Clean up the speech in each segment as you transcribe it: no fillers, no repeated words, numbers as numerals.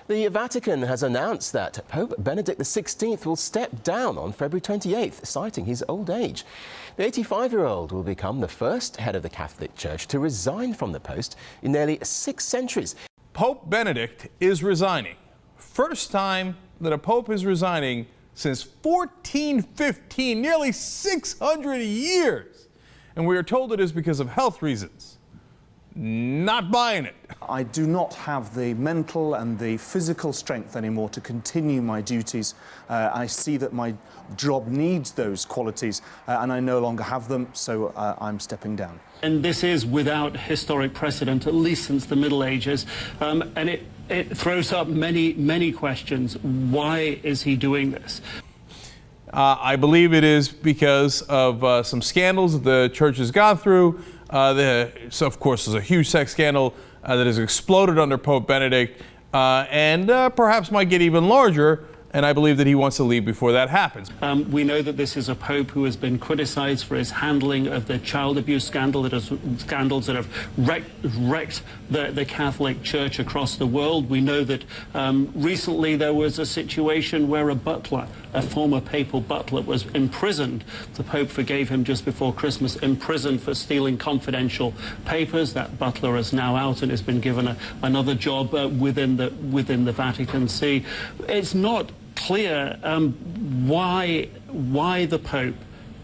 The Vatican has announced that Pope Benedict XVI will step down on February 28th, citing his old age. The 85-year-old will become the first head of the Catholic Church to resign from the post in nearly 6 centuries. Pope Benedict is resigning. First time that a pope is resigning since 1415, nearly 600 years. And we are told it is because of health reasons. Not buying it. I do not have the mental and the physical strength anymore to continue my duties. I see that my job needs those qualities and I no longer have them, so I'm stepping down. And this is without historic precedent, at least since the Middle Ages, and it throws up many questions. Why is he doing this? I believe it is because of some scandals that the church has gone through. So of course, there's a huge sex scandal that has exploded under Pope Benedict and perhaps might get even larger. And I believe that he wants to leave before that happens. We know that this is a pope who has been criticized for his handling of the child abuse scandals that have wrecked the Catholic Church across the world. We know that recently there was a situation where a butler, a former papal butler, was imprisoned. The Pope forgave him just before Christmas, imprisoned for stealing confidential papers. That butler is now out and has been given another job within the Vatican See. It's not clear why the Pope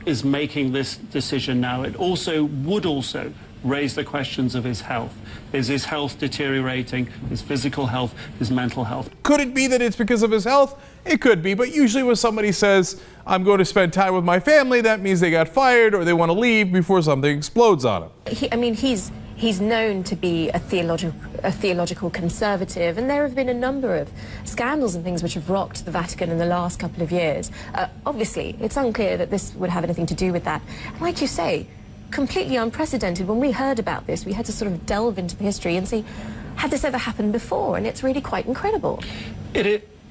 is making this decision now. It would also raise the questions of his health. Is his health deteriorating? His physical health, his mental health? Could it be that it's because of his health? It could be, but usually when somebody says, I'm going to spend time with my family, that means they got fired or they want to leave before something explodes on them. He's known to be a theological conservative, and there have been a number of scandals and things which have rocked the Vatican in the last couple of years. Obviously, it's unclear that this would have anything to do with that. Like you say, completely unprecedented. When we heard about this, we had to sort of delve into the history and see, had this ever happened before? And it's really quite incredible.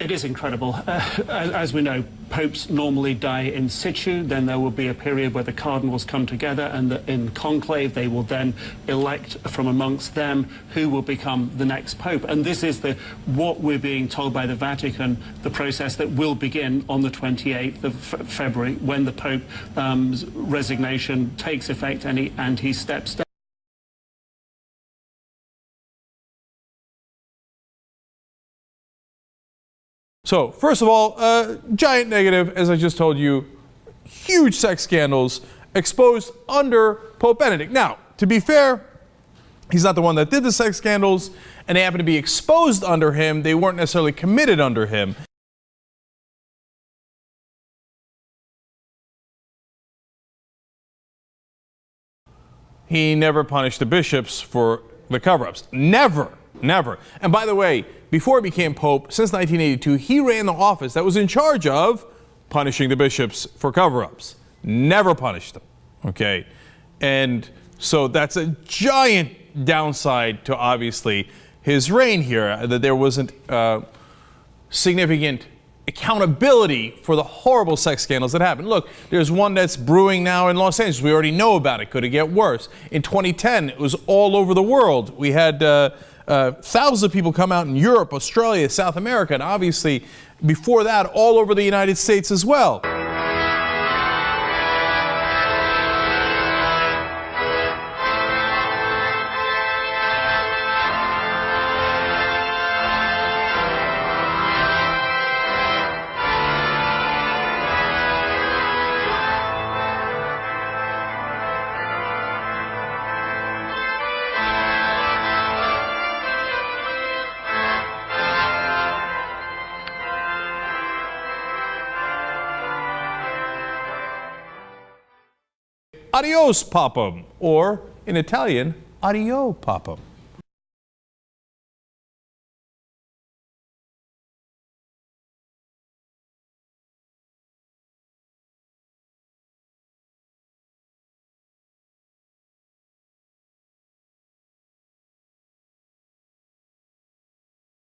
It is incredible. As we know, popes normally die in situ. Then there will be a period where the cardinals come together and in conclave they will then elect from amongst them who will become the next pope. And this is what we're being told by the Vatican, the process that will begin on the 28th of February when the Pope's resignation takes effect and he steps down. So, first of all, giant negative, as I just told you, huge sex scandals exposed under Pope Benedict. Now, to be fair, he's not the one that did the sex scandals, and they happen to be exposed under him. They weren't necessarily committed under him. He never punished the bishops for the cover-ups. Never. Never. And by the way, before he became Pope, since 1982, he ran the office that was in charge of punishing the bishops for cover-ups. Never punished them. Okay? And so that's a giant downside to, obviously, his reign here, that there wasn't significant accountability for the horrible sex scandals that happened. Look, there's one that's brewing now in Los Angeles. We already know about it. Could it get worse? In 2010, it was all over the world. We had thousands of people come out in Europe, Australia, South America, and obviously before that all over the United States as well. Adios, Papam, or in Italian, Addio, Papam.